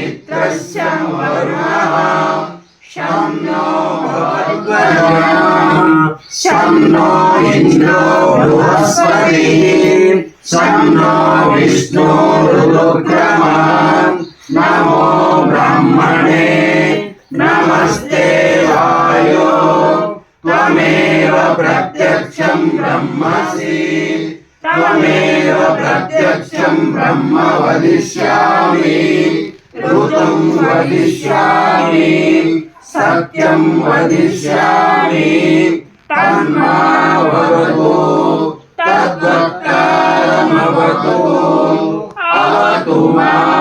मित्रस्य वरुणः शं नो भगवद्वरुणः शं नो इन्द्रो बृहस्पतिः शं नो विष्णुरुक्रमः नमो ब्रह्मणे नमस्ते वायो त्वमेव प्रत्यक्षं ब्रह्मसि त्वमेव प्रत्यक्षं ब्रह्म वदिष्यामि ऋतं वदिष्यामि सत्यं वदिष्यामि तन्मावतु तद्वक्तारमवतु अवतु माम्